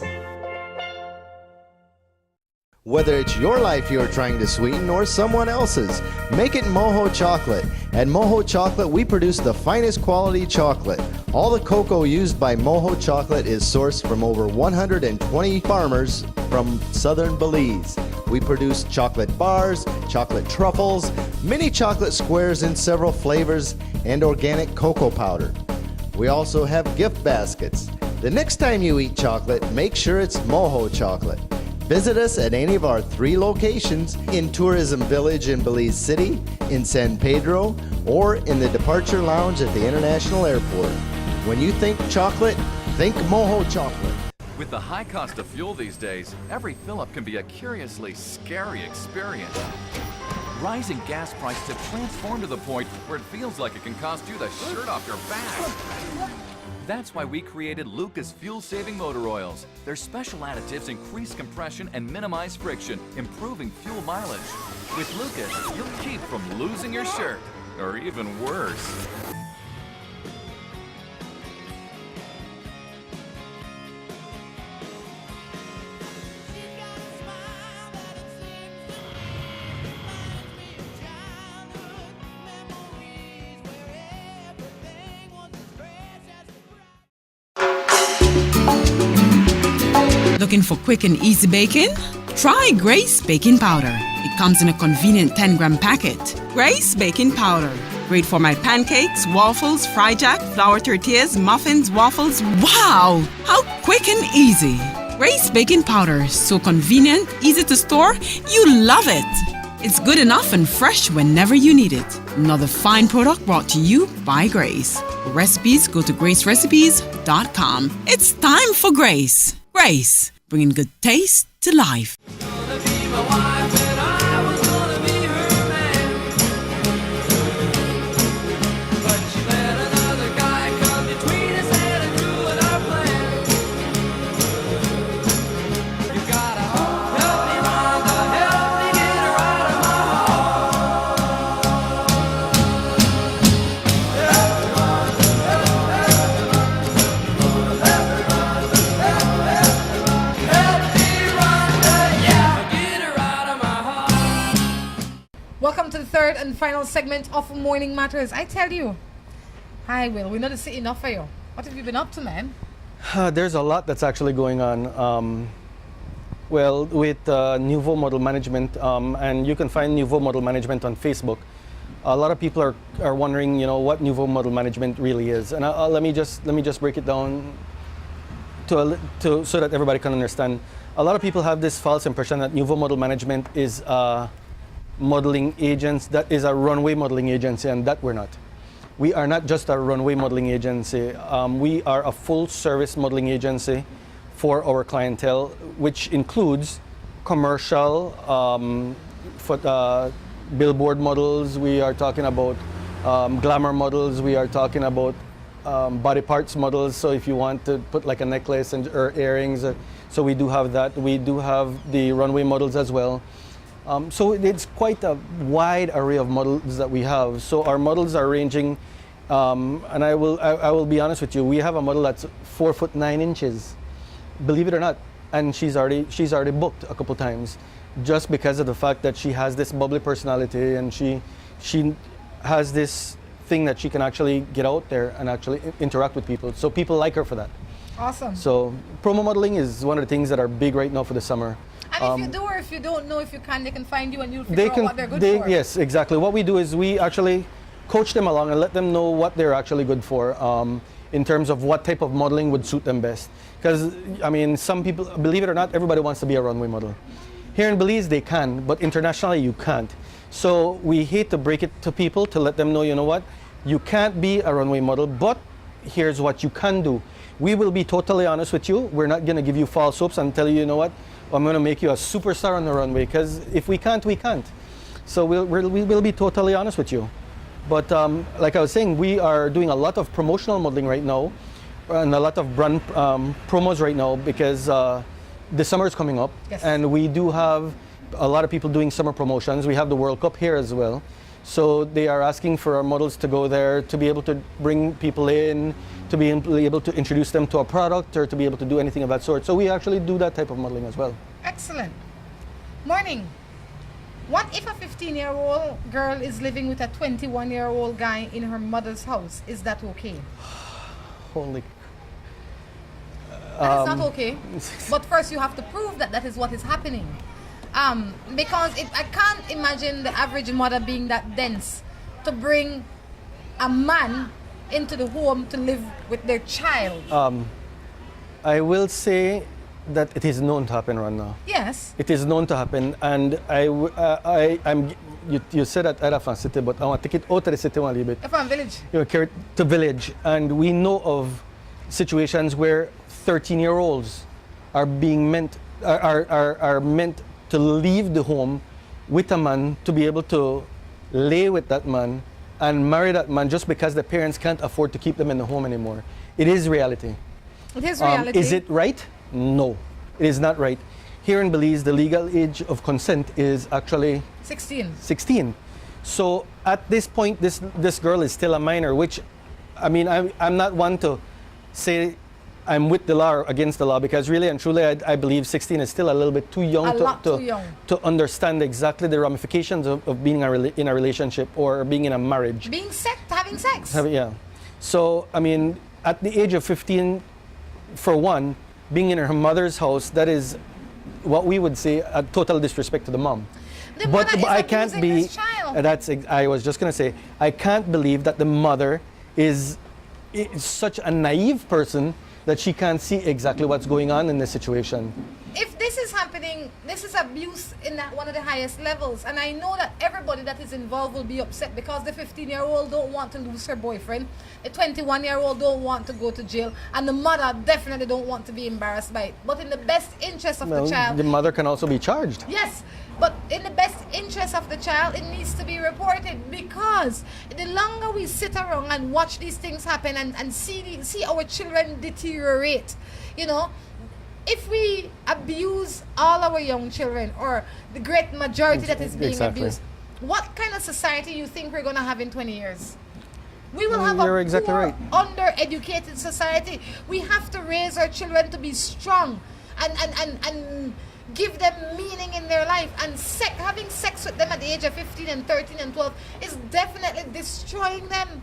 Whether it's your life you're trying to sweeten or someone else's, make it Mojo Chocolate. At Mojo Chocolate, we produce the finest quality chocolate. All the cocoa used by Mojo Chocolate is sourced from over 120 farmers from southern Belize. We produce chocolate bars, chocolate truffles, mini chocolate squares in several flavors, and organic cocoa powder. We also have gift baskets. The next time you eat chocolate, make sure it's Mojo Chocolate. Visit us at any of our 3 locations in Tourism Village in Belize City, in San Pedro, or in the Departure Lounge at the International Airport. When you think chocolate, think Mojo Chocolate. With the high cost of fuel these days, every fill-up can be a curiously scary experience. Rising gas prices have transformed to the point where it feels like it can cost you the shirt off your back. That's why we created Lucas fuel-saving motor oils. Their special additives increase compression and minimize friction, improving fuel mileage. With Lucas, you'll keep from losing your shirt, or even worse. Looking for quick and easy baking? Try Grace Baking Powder. It comes in a convenient 10-gram packet. Grace Baking Powder. Great for my pancakes, waffles, fry jack, flour tortillas, muffins, waffles. Wow! How quick and easy. Grace Baking Powder. So convenient, easy to store. You love it. It's good enough and fresh whenever you need it. Another fine product brought to you by Grace. For recipes, go to gracerecipes.com. It's time for Grace. Grace, bringing good taste to life. and final segment of Morning Matters. I tell you, hi Will, we know to say enough for you. What have you been up to, man? There's a lot that's actually going on. Well, with Nouveau Model Management, and you can find Nouveau Model Management on Facebook. A lot of people are wondering, you know, what Nouveau Model Management really is, and let me just break it down to so that everybody can understand. A lot of people have this false impression that Nouveau Model Management is a modeling agents, that is a runway modeling agency, and that we're not. We are not just a runway modeling agency. We are a full-service modeling agency for our clientele, which includes commercial, billboard models. We are talking about glamour models. We are talking about body parts models. So if you want to put like a necklace or earrings, so we do have that. We do have the runway models as well. So it's quite a wide array of models that we have. So our models are ranging, and I will be honest with you. We have a model that's 4'9". Believe it or not, and she's already booked a couple times, just because of the fact that she has this bubbly personality and she has this thing that she can actually get out there and actually interact with people. So people like her for that. Awesome. So promo modeling is one of the things that are big right now for the summer. And if you do, or if you don't know if you can, they can find you and you'll figure out what they're good for. Yes, exactly. What we do is we actually coach them along and let them know what they're actually good for, in terms of what type of modeling would suit them best. Because, I mean, some people, believe it or not, everybody wants to be a runway model. Here in Belize, they can, but internationally, you can't. So we hate to break it to people to let them know, you know what, you can't be a runway model, but here's what you can do. We will be totally honest with you. We're not going to give you false hopes and tell you, you know what, I'm going to make you a superstar on the runway, because if we can't, we can't. So we'll be totally honest with you. But like I was saying, we are doing a lot of promotional modeling right now and a lot of brand promos right now, because the summer is coming up. Yes. And we do have a lot of people doing summer promotions. We have the World Cup here as well. So they are asking for our models to go there, to be able to bring people in, to be able to introduce them to a product, or to be able to do anything of that sort. So we actually do that type of modeling as well. Excellent. Morning. What if a 15-year-old girl is living with a 21-year-old guy in her mother's house? Is that okay? Holy. That is not okay. But first you have to prove that that is what is happening. Because I can't imagine the average mother being that dense to bring a man into the home to live with their child. I will say that it is known to happen right now. Yes. It is known to happen, and you said that out of a city, but I want to take it out of the city a little bit. From village. You carry it to village, and we know of situations where 13-year-olds are meant to leave the home with a man, to be able to lay with that man and marry that man, just because the parents can't afford to keep them in the home anymore. It is reality. It is reality. Is it right? No, it is not right. Here in Belize, the legal age of consent is actually 16. So at this point, this girl is still a minor, which, I mean, I'm not one to say I'm with the law or against the law, because really and truly, I believe 16 is still a little bit too young to understand exactly the ramifications of being in a relationship or being in a marriage. Having sex. Yeah. So, I mean, at the age of 15, for one, being in her mother's house, that is what we would say a total disrespect to the mom. But I can't be. I was just gonna say, I can't believe that the mother is such a naive person that she can't see exactly what's going on in this situation. If this is happening, this is abuse in one of the highest levels, and I know that everybody that is involved will be upset, because the 15-year-old don't want to lose her boyfriend, the 21-year-old don't want to go to jail, and the mother definitely don't want to be embarrassed by it. But in the best interest of the child, the mother can also be charged. Yes, but in the best interest of the child, it needs to be reported, because the longer we sit around and watch these things happen and see our children deteriorate, you know, if we abuse all our young children, or the great majority that is being abused, what kind of society you think we're going to have in 20 years? We will have You're a exactly poor, right. undereducated society. We have to raise our children to be strong and give them meaning in their life. And having sex with them at the age of 15 and 13 and 12 is definitely destroying them.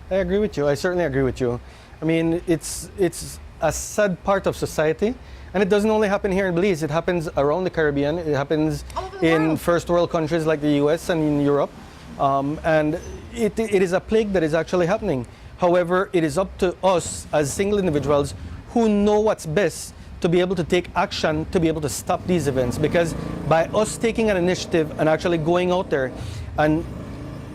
I agree with you. I certainly agree with you. I mean, it's a sad part of society, and it doesn't only happen here in Belize. It happens around the Caribbean. It happens in first world countries like the US and in Europe. And it is a plague that is actually happening. However, it is up to us as single individuals who know what's best to be able to take action to be able to stop these events. Because by us taking an initiative and actually going out there and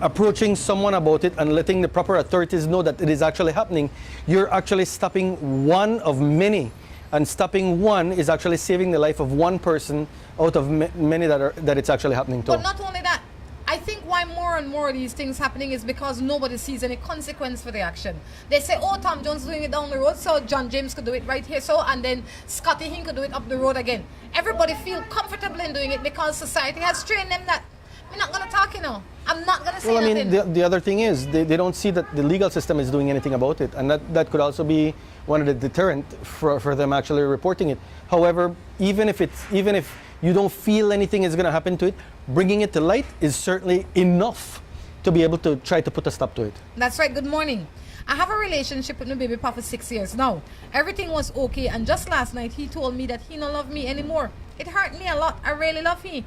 approaching someone about it and letting the proper authorities know that it is actually happening, you're actually stopping one of many. And stopping one is actually saving the life of one person out of many that it's actually happening to. But not only that, I think why more and more of these things happening is because nobody sees any consequence for the action. They say, oh, Tom Jones doing it down the road, so John James could do it right here, so, and then Scotty Hing could do it up the road again. Everybody feel comfortable in doing it because society has trained them that we're not going to talk, you know. I'm not going to say nothing. Well, I mean, the other thing is they don't see that the legal system is doing anything about it, and that could also be one of the deterrent for them actually reporting it. However, even if you don't feel anything is going to happen to it, bringing it to light is certainly enough to be able to try to put a stop to it. That's right. Good morning. I have a relationship with my baby papa for 6 years now. Everything was okay, and just last night he told me that he don't love me anymore. It hurt me a lot. I really love him,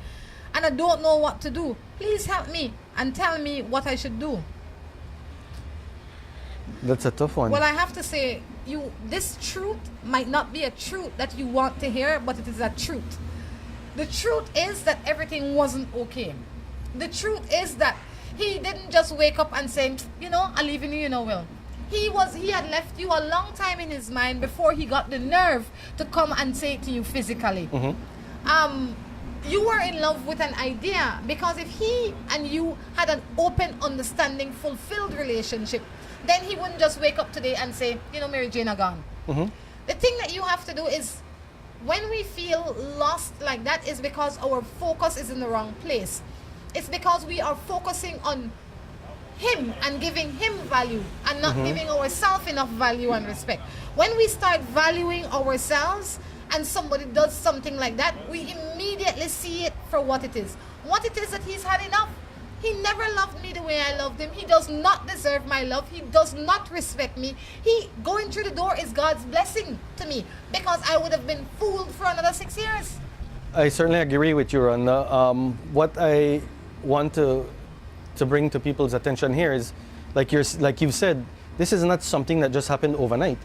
and I don't know what to do. Please help me and tell me what I should do. That's a tough one. Well, I have to say, this truth might not be a truth that you want to hear, but it is a truth. The truth is that everything wasn't okay. The truth is that he didn't just wake up and say, you know, I'm leaving you, you know, Will. He had left you a long time in his mind before he got the nerve to come and say it to you physically. Mm-hmm. You were in love with an idea, because if he and you had an open, understanding, fulfilled relationship, then he wouldn't just wake up today and say, you know, Mary Jane are gone. Mm-hmm. The thing that you have to do is, when we feel lost like that, is because our focus is in the wrong place. It's because we are focusing on him and giving him value and not giving ourselves enough value and respect. When we start valuing ourselves and somebody does something like that, we immediately see it for what it is. What it is that he's had enough. He never loved me the way I loved him. He does not deserve my love. He does not respect me. He going through the door is God's blessing to me, because I would have been fooled for another 6 years. I certainly agree with you, Rhonda. What I want to bring to people's attention here is, like you've said, this is not something that just happened overnight.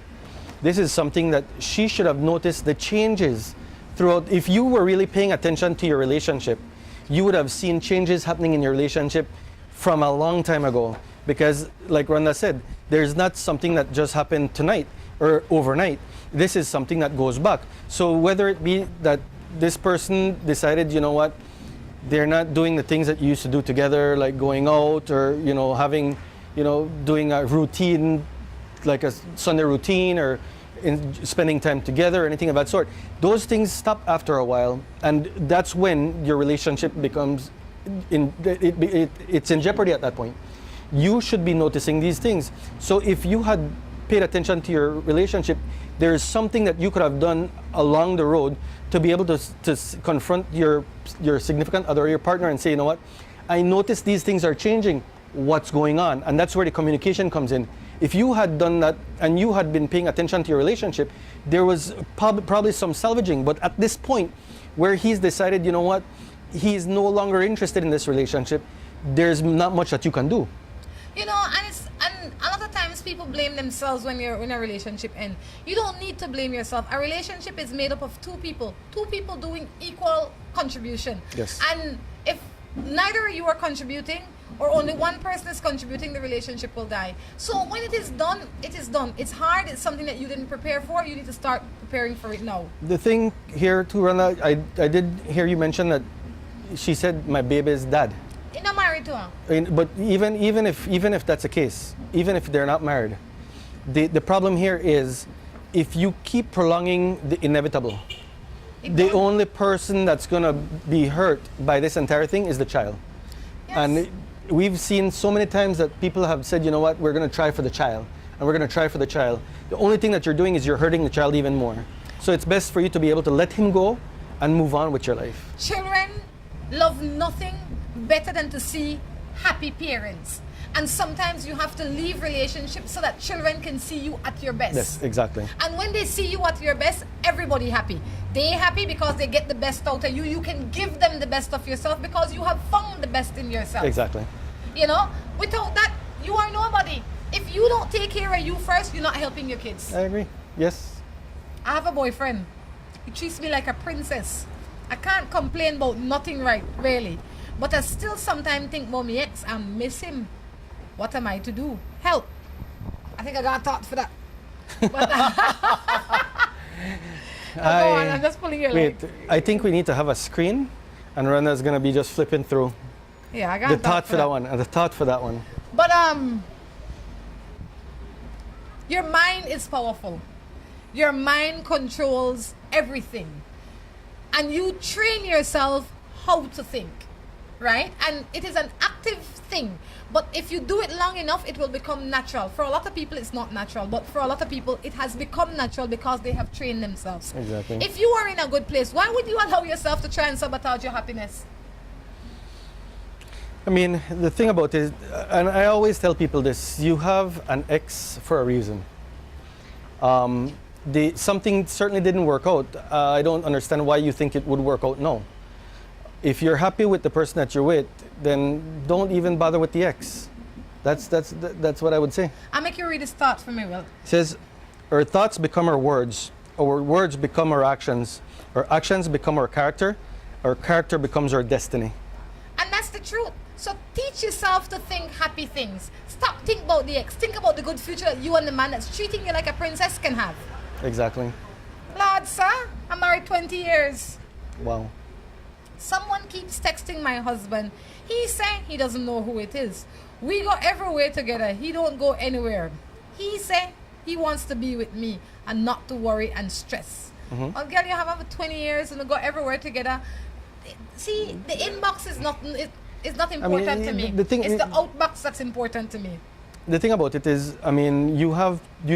This is something that she should have noticed the changes throughout. If you were really paying attention to your relationship, you would have seen changes happening in your relationship from a long time ago. Because, like Rhonda said, there's not something that just happened tonight or overnight. This is something that goes back. So whether it be that this person decided, you know what, they're not doing the things that you used to do together, like going out or, you know, having, you know, doing a routine, like a Sunday routine, or spending time together or anything of that sort. Those things stop after a while, and that's when your relationship becomes it's in jeopardy at that point. You should be noticing these things. So if you had paid attention to your relationship, there is something that you could have done along the road to be able to confront your significant other, your partner, and say, you know what, I noticed these things are changing. What's going on? And that's where the communication comes in. If you had done that and you had been paying attention to your relationship, there was probably some salvaging. But at this point, where he's decided, you know what, he's no longer interested in this relationship, there's not much that you can do. You know, and a lot of times people blame themselves when you're in a relationship, and you don't need to blame yourself. A relationship is made up of two people doing equal contribution. Yes. And if neither you are contributing, or only one person is contributing, the relationship will die. So when it is done, it is done. It's hard. It's something that you didn't prepare for. You need to start preparing for it now. The thing here too, Rhonda, I did hear you mention that she said my baby's dad. You're not married to her. But even if that's the case, even if they're not married, the problem here is if you keep prolonging the inevitable, the only person that's gonna be hurt by this entire thing is the child. Yes. And we've seen so many times that people have said, you know what, we're going to try for the child, and we're going to try for the child. The only thing that you're doing is you're hurting the child even more. So it's best for you to be able to let him go and move on with your life. Children love nothing better than to see happy parents. And sometimes you have to leave relationships so that children can see you at your best. Yes, exactly. And when they see you at your best, everybody happy. They happy because they get the best out of you. You can give them the best of yourself because you have found the best in yourself. Exactly. You know, without that, you are nobody. If you don't take care of you first, you're not helping your kids. I agree. Yes. I have a boyfriend. He treats me like a princess. I can't complain about nothing, right, really. But I still sometimes think about my ex and miss him. What am I to do? Help. I think I got a thought for that. But go on, I'm just pulling your leg. Wait, I think we need to have a screen, and Rhonda's gonna be just flipping through Yeah, I got the a thought for that one and the thought for that one. But your mind is powerful. Your mind controls everything. And you train yourself how to think, right? And it is an active thing. But if you do it long enough, it will become natural. For a lot of people, it's not natural. But for a lot of people, it has become natural because they have trained themselves. Exactly. If you are in a good place, why would you allow yourself to try and sabotage your happiness? I mean, the thing about it is, and I always tell people this, you have an ex for a reason. Something certainly didn't work out. I don't understand why you think it would work out. No. If you're happy with the person that you're with, then don't even bother with the ex. That's what I would say. I'll make you read this thought for me, Will. It says, our thoughts become our words become our actions become our character becomes our destiny. And that's the truth. So teach yourself to think happy things. Stop thinking about the ex. Think about the good future that you and the man that's treating you like a princess can have. Exactly. Lord, sir, I'm married 20 years. Wow. Someone keeps texting my husband. He say he doesn't know who it is. We go everywhere together. He don't go anywhere. He say he wants to be with me and not to worry and stress. Mm-hmm. Well, girl, you have over 20 years and we go everywhere together. See, the inbox is not important to me. the thing- it's the outbox that's important to me. The thing about it is, I mean, you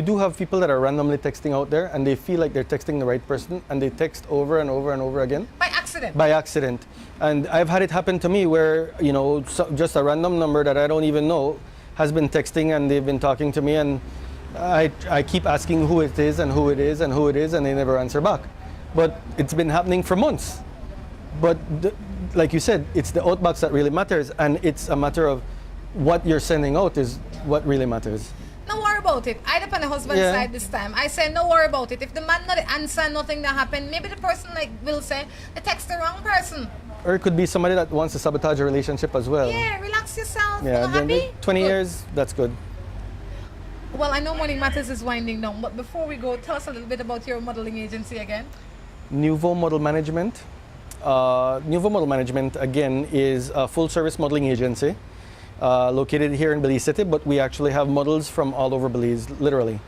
do have people that are randomly texting out there, and they feel like they're texting the right person, and they text over and over and over again. By accident. By accident. And I've had it happen to me where, just a random number that I don't even know has been texting, and they've been talking to me, and I keep asking who it is and who it is and who it is, and they never answer back. But it's been happening for months. But like you said, it's the outbox that really matters, and it's a matter of what you're sending out is what really matters. No worry about it. I depend on the husband's side this time. I say no worry about it. If the man not answer nothing that happened, maybe the person like Will say, they text the wrong person. Or it could be somebody that wants to sabotage a relationship as well. Yeah, relax yourself. Yeah, You happy? 20 Good. years, that's good. Well, I know Morning Matters is winding down, but before we go, tell us a little bit about your modeling agency again. Nouveau Model Management. Nouveau Model Management, again, is a full-service modeling agency located here in Belize City, but we actually have models from all over Belize, literally.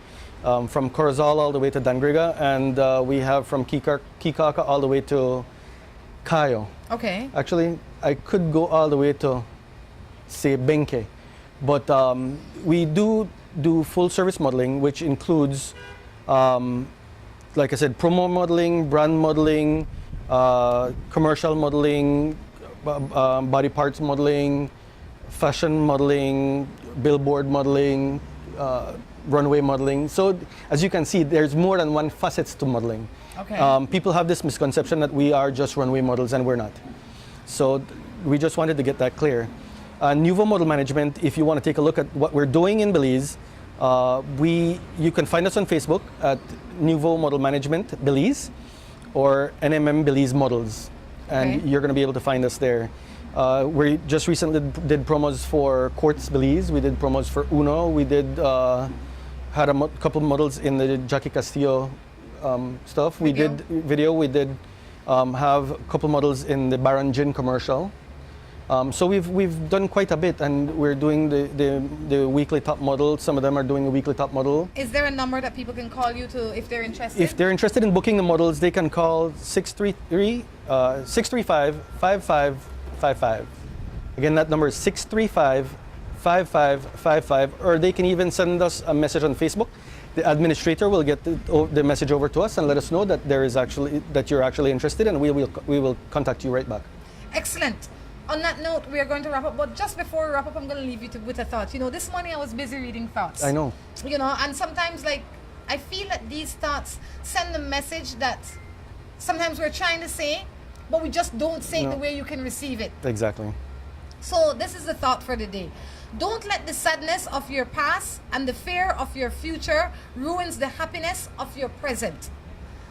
From Corozal all the way to Dangriga, and we have from Kikaka all the way to Cayo. Okay. Actually, I could go all the way to, say, Benke. But we do full-service modeling, which includes, like I said, promo modeling, brand modeling, commercial modeling, body parts modeling, fashion modeling, billboard modeling, runway modeling. So as you can see, there's more than one facets to modeling. Okay. People have this misconception that we are just runway models, and we're not. So we just wanted to get that clear. Nouveau Model Management, if you want to take a look at what we're doing in Belize, you can find us on Facebook at Nouveau Model Management Belize or NMM Belize Models, and you're going to be able to find us there. We just recently did promos for Quartz Belize. We did promos for Uno. We did had a couple models in the Jackie Castillo stuff. We did video. We did have a couple models in the Baron Gin commercial. So we've done quite a bit, and we're doing the weekly top model. Some of them are doing a weekly top model. Is there a number that people can call you to if they're interested? If they're interested in booking the models, they can call 635-5555. Again, that number is 635-5555, or they can even send us a message on Facebook The administrator will get the message over to us and let us know that you're actually interested, and we will contact you right back. Excellent. On that note, we are going to wrap up. But just before we wrap up, I'm going to leave you with a thought. You know, this morning I was busy reading thoughts. I know. You know, and sometimes, like, I feel that these thoughts send a message that sometimes we're trying to say, but we just don't say it the way you can receive it. Exactly. So this is the thought for the day. Don't let the sadness of your past and the fear of your future ruins the happiness of your present.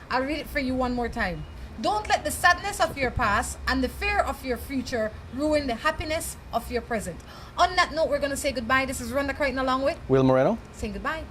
I'll read it for you one more time. Don't let the sadness of your past and the fear of your future ruin the happiness of your present. On that note, we're going to say goodbye. This is Rhonda Crichton along with Will Moreno. saying goodbye.